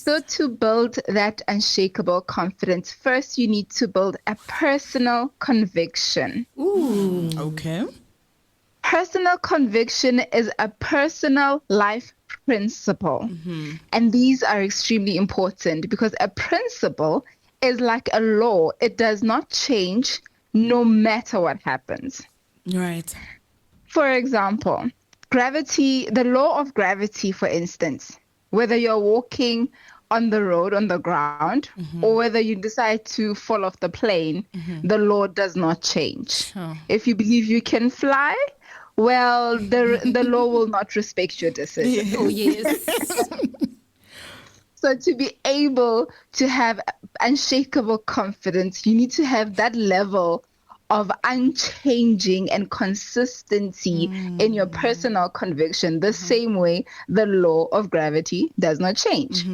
So to build that unshakable confidence, first you need to build a personal conviction. Ooh. Okay. Personal conviction is a personal life principle. And these are extremely important because a principle is like a law. It does not change no matter what happens. Right. For example, gravity, the law of gravity, for instance, whether you're walking on the road, on the ground, or whether you decide to fall off the plane, the law does not change. Sure. If you believe you can fly, well, the law will not respect your decision. Yes. Oh, yes. So to be able to have unshakable confidence, you need to have that level of unchanging and consistency in your personal conviction, the same way the law of gravity does not change.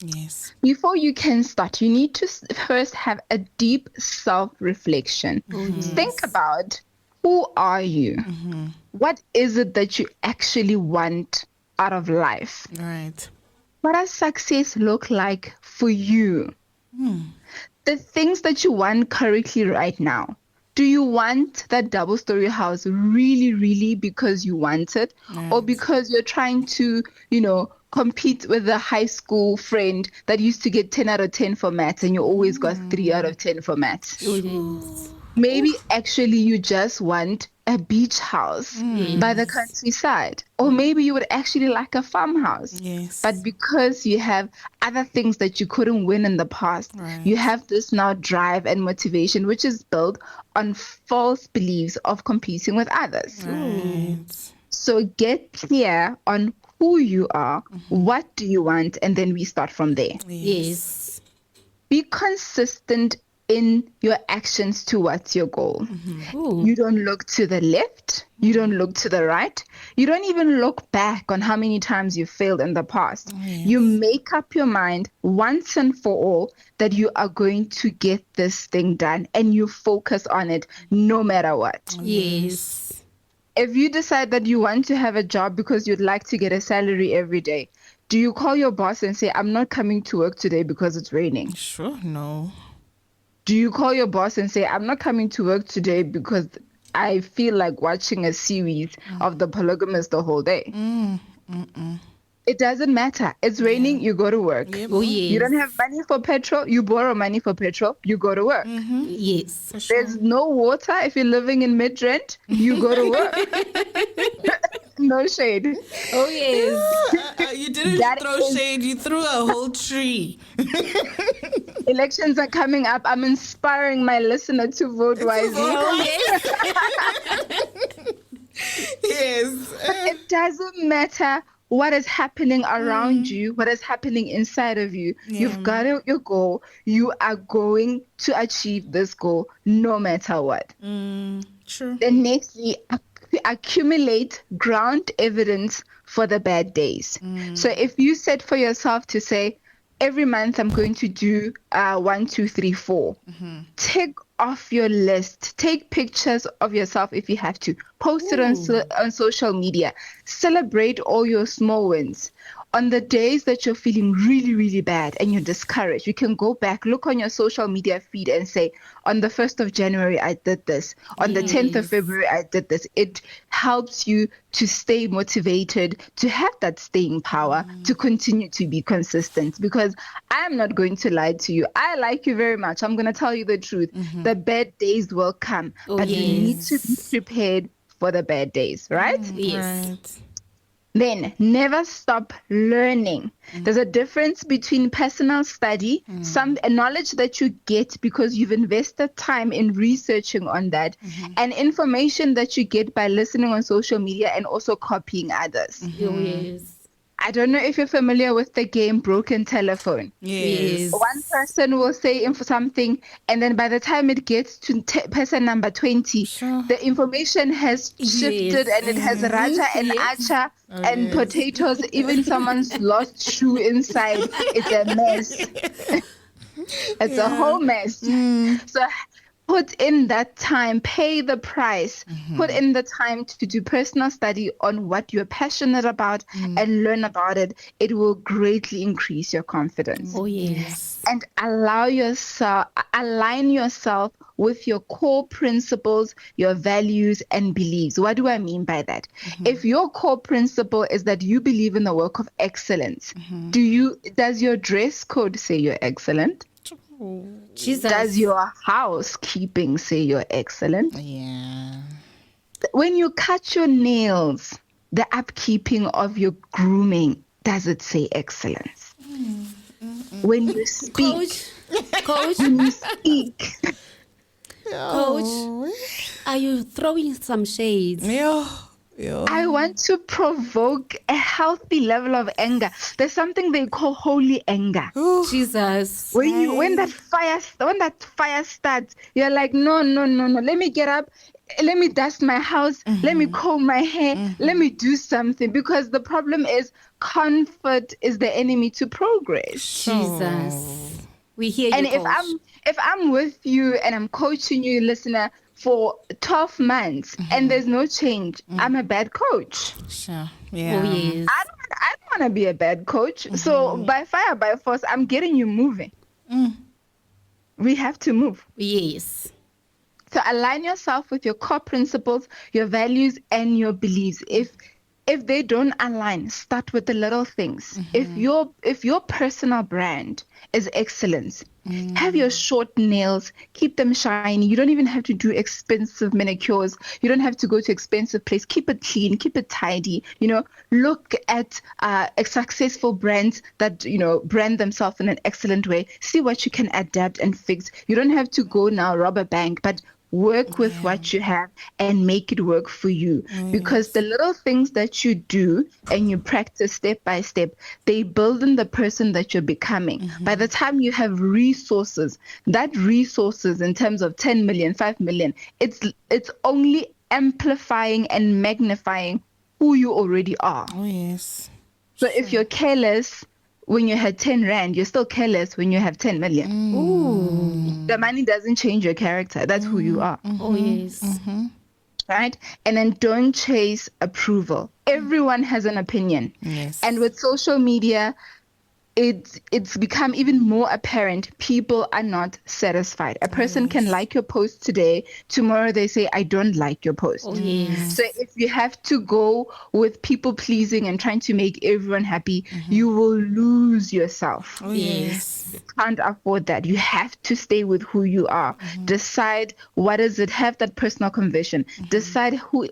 Yes. Before you can start, you need to first have a deep self-reflection. Think about, who are you? What is it that you actually want out of life? Right. What does success look like for you? The things that you want currently right now. Do you want that double-story house really, really because you want it? Or Right. because you're trying to, compete with a high school friend that used to get 10 out of 10 for maths and you always got 3 out of 10 for maths? Oh, yes. Maybe actually you just want a beach house by the countryside. Or maybe you would actually like a farmhouse. Yes. But because you have other things that you couldn't win in the past, Right. you have this now drive and motivation, which is built on false beliefs of competing with others. Right. So get clear on who you are, what do you want, and then we start from there. Yes. Be consistent in your actions towards your goal. Ooh. You don't look to the left. You don't look to the right. You don't even look back on how many times you failed in the past. You make up your mind once and for all that you are going to get this thing done and you focus on it no matter what. Yes. If you decide that you want to have a job because you'd like to get a salary every day, do you call your boss and say, I'm not coming to work today because it's raining? Sure. No. Do you call your boss and say, I'm not coming to work today because I feel like watching a series of The Polygamist the whole day? It doesn't matter. It's raining, you go to work. Yep. Oh, yes. You don't have money for petrol, you borrow money for petrol, you go to work. Yes. For sure. There's no water if you're living in mid-rent, you go to work. No shade. Oh, yes. You didn't That throw is- shade. You threw a whole tree. Elections are coming up. I'm inspiring my listener to vote wisely. Oh, yes. Yes. It doesn't matter what is happening around you, what is happening inside of you. You've got your goal. You are going to achieve this goal no matter what. True. Then nextly, accumulate ground evidence for the bad days. So if you set for yourself to say, every month I'm going to do 1, 2, 3, 4. Take off your list. Take pictures of yourself if you have to. Post it on social media. Celebrate all your small wins. On the days that you're feeling really, really bad and you're discouraged, you can go back, look on your social media feed and say, on the 1st of January, I did this. On the 10th of February, I did this. It helps you to stay motivated, to have that staying power, to continue to be consistent. Because I'm not going to lie to you. I like you very much. I'm going to tell you the truth. The bad days will come, but you need to be prepared for the bad days, right? Yes. Right. Then never stop learning. There's a difference between personal study, some knowledge that you get because you've invested time in researching on that, and information that you get by listening on social media and also copying others. Oh, yes. I don't know if you're familiar with the game Broken Telephone. Yes. One person will say something, and then by the time it gets to person number 20, Sure. the information has shifted and it has raja and acha and potatoes, even someone's lost shoe inside. It's a mess. It's a whole mess. So put in that time, pay the price, put in the time to do personal study on what you're passionate about and learn about it. It will greatly increase your confidence. Oh, yes. And align yourself with your core principles, your values and beliefs. What do I mean by that? If your core principle is that you believe in the work of excellence, does your dress code say you're excellent? Jesus. Does your housekeeping say you're excellent? Yeah. When you cut your nails, the upkeeping of your grooming, does it say excellence? When you speak, Coach, when you speak, Coach, are you throwing some shades? Yeah. I want to provoke a healthy level of anger. There's something they call holy anger. Jesus. When that fire starts, you're like, no. Let me get up. Let me dust my house. Let me comb my hair. Let me do something. Because the problem is comfort is the enemy to progress. Jesus. We hear you, And Coach. if I'm with you and I'm coaching you, listener, for 12 months and there's no change, I'm a bad coach. Sure. Yeah. Oh, yes. I don't want to be a bad coach. So by fire, by force, I'm getting you moving. We have to move. Yes. So align yourself with your core principles, your values, and your beliefs. If they don't align, start with the little things. If your personal brand is excellence, have your short nails, keep them shiny. You don't even have to do expensive manicures. You don't have to go to expensive place. Keep it clean, keep it tidy. Look at successful brands that brand themselves in an excellent way. See what you can adapt and fix. You don't have to go now rob a bank, but work with what you have and make it work for you. Because the little things that you do and you practice step by step, they build in the person that you're becoming. By the time you have resources in terms of 10 million, 5 million, it's only amplifying and magnifying who you already are. Oh, yes. So if you're careless when you had 10 rand, you're still careless when you have 10 million. Ooh. The money doesn't change your character. That's who you are. Oh, yes. Right? And then don't chase approval. Everyone has an opinion. Yes. And with social media, it's become even more apparent people are not satisfied. A person can like your post today, tomorrow they say, I don't like your post. Oh, yes. So if you have to go with people pleasing and trying to make everyone happy, you will lose yourself. Oh, yes. You can't afford that. You have to stay with who you are. Decide what is it. Have that personal conviction. Decide who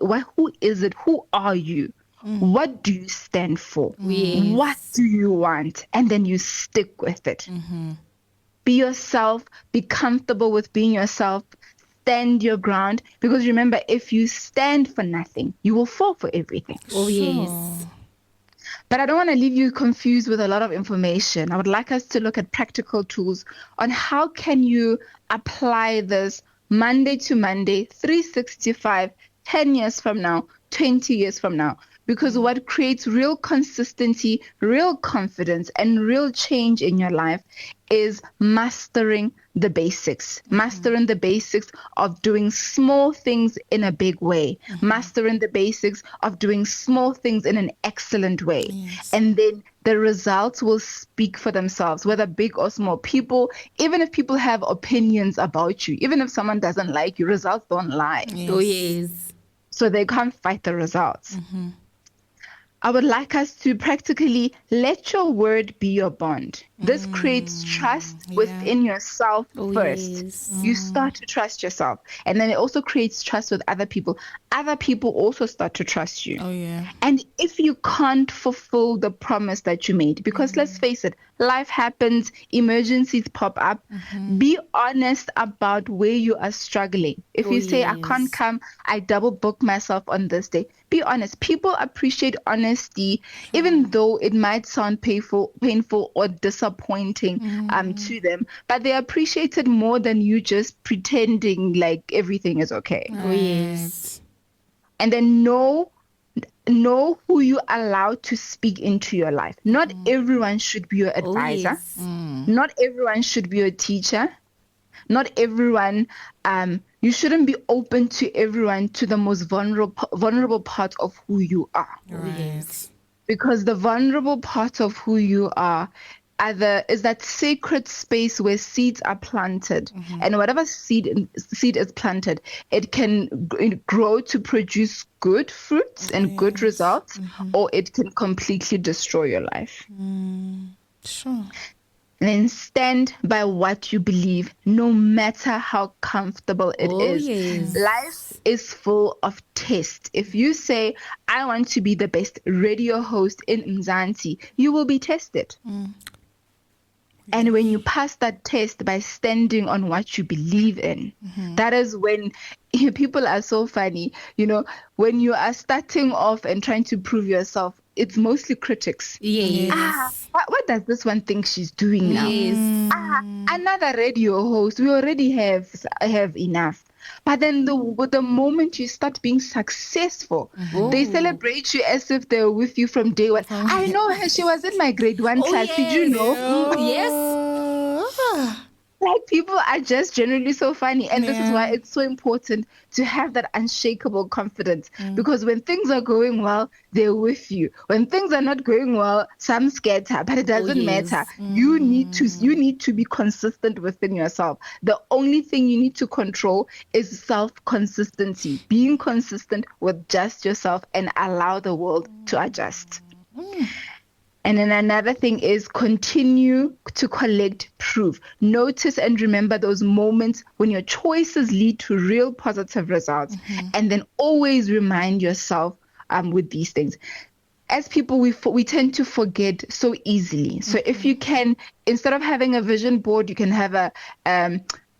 is it? Who are you? What do you stand for? Yes. What do you want? And then you stick with it. Be yourself. Be comfortable with being yourself. Stand your ground. Because remember, if you stand for nothing, you will fall for everything. Oh, yes. But I don't want to leave you confused with a lot of information. I would like us to look at practical tools on how can you apply this Monday to Monday, 365, 10 years from now, 20 years from now. Because what creates real consistency, real confidence, and real change in your life is mastering the basics. Mastering the basics of doing small things in a big way. Mastering the basics of doing small things in an excellent way. And then the results will speak for themselves, whether big or small. Even if people have opinions about you, even if someone doesn't like you, results don't lie. Oh, yes. So they can't fight the results. I would like us to practically let your word be your bond. This creates trust within yourself first. Yes. You start to trust yourself. And then it also creates trust with other people. Other people also start to trust you. Oh, yeah. And if you can't fulfill the promise that you made, because let's face it, life happens, emergencies pop up, be honest about where you are struggling. If you say, I can't come, I double book myself on this day, be honest. People appreciate honesty, even though it might sound painful or disappointing to them, but they appreciate it more than you just pretending like everything is okay. Oh, yes. And then know who you allow to speak into your life. Not everyone should be your advisor. Yes. Not everyone should be your teacher. Not everyone, you shouldn't be open to everyone, to the most vulnerable part of who you are. Right. Because the vulnerable part of who you are is that sacred space where seeds are planted, and whatever seed is planted, it can grow to produce good fruits and good results, or it can completely destroy your life. Sure. And then stand by what you believe, no matter how comfortable it is. Yes. Life is full of tests. If you say, I want to be the best radio host in Mzansi, you will be tested. And when you pass that test by standing on what you believe in, that is when people are so funny. When you are starting off and trying to prove yourself, it's mostly critics. Yes. What does this one think she's doing now? Yes. Another radio host, we already have enough. But then the moment you start being successful, they celebrate you as if they're with you from day one. I know her, she was in my grade 1 class. Yes. Did you know? Yes. Like, people are just generally so funny, and this is why it's so important to have that unshakable confidence, because when things are going well, they're with you. When things are not going well, some scatter, but it doesn't matter. You need to be consistent within yourself. The only thing you need to control is self-consistency, being consistent with just yourself, and allow the world to adjust. And then another thing is continue to collect proof. Notice and remember those moments when your choices lead to real positive results. And then always remind yourself with these things. As people, we tend to forget so easily. So if you can, instead of having a vision board, you can have a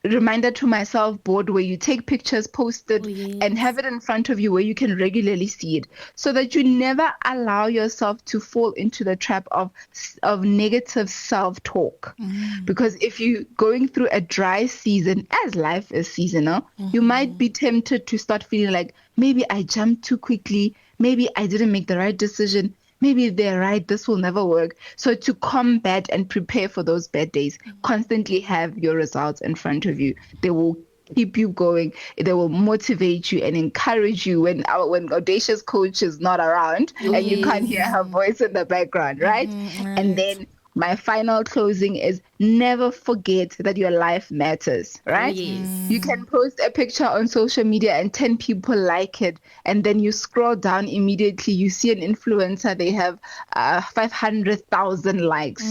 reminder to myself board where you take pictures, post it, and have it in front of you where you can regularly see it, so that you never allow yourself to fall into the trap of negative self-talk. Because if you're going through a dry season, as life is seasonal, you might be tempted to start feeling like, maybe I jumped too quickly, maybe I didn't make the right decision, maybe they're right, this will never work. So to combat and prepare for those bad days, constantly have your results in front of you. They will keep you going. They will motivate you and encourage you when Audacious coach is not around and you can't hear her voice in the background, right? And then my final closing is never forget that your life matters, right? You can post a picture on social media and 10 people like it, and then you scroll down immediately, you see an influencer, they have 500,000 likes.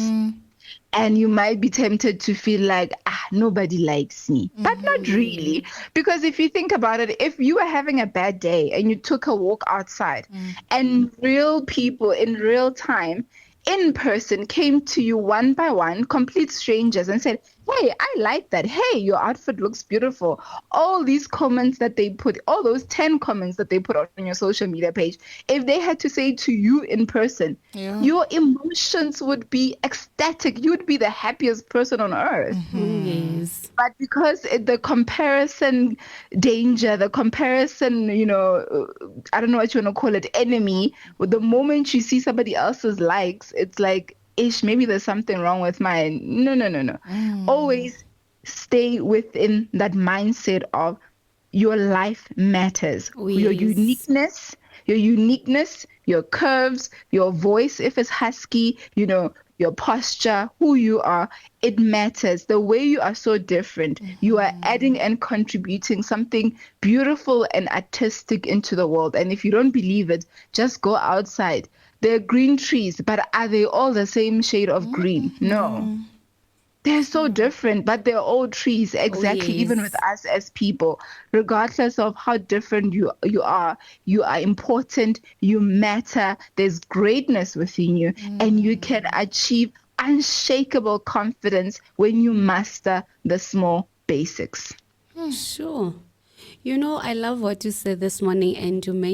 And you might be tempted to feel like, nobody likes me. But not really. Because if you think about it, if you were having a bad day and you took a walk outside and real people in real time, in person, came to you one by one, complete strangers, and said, hey, I like that. Hey, your outfit looks beautiful. All these comments that they put, all those 10 comments that they put on your social media page, if they had to say to you in person, your emotions would be ecstatic. You would be the happiest person on earth. Yes. But because the comparison danger, the comparison, I don't know what you want to call it, enemy, the moment you see somebody else's likes, it's like, ish, maybe there's something wrong with mine. No. Always stay within that mindset of your life matters. Your uniqueness, your curves, your voice, if it's husky, your posture, who you are, it matters. The way you are so different. You are adding and contributing something beautiful and artistic into the world. And if you don't believe it, just go outside. There are green trees, but are they all the same shade of green? No. They're so different, but they're all trees, exactly, even with us as people. Regardless of how different you are important, you matter, there's greatness within you, and you can achieve unshakable confidence when you master the small basics. Sure. I love what you said this morning, and you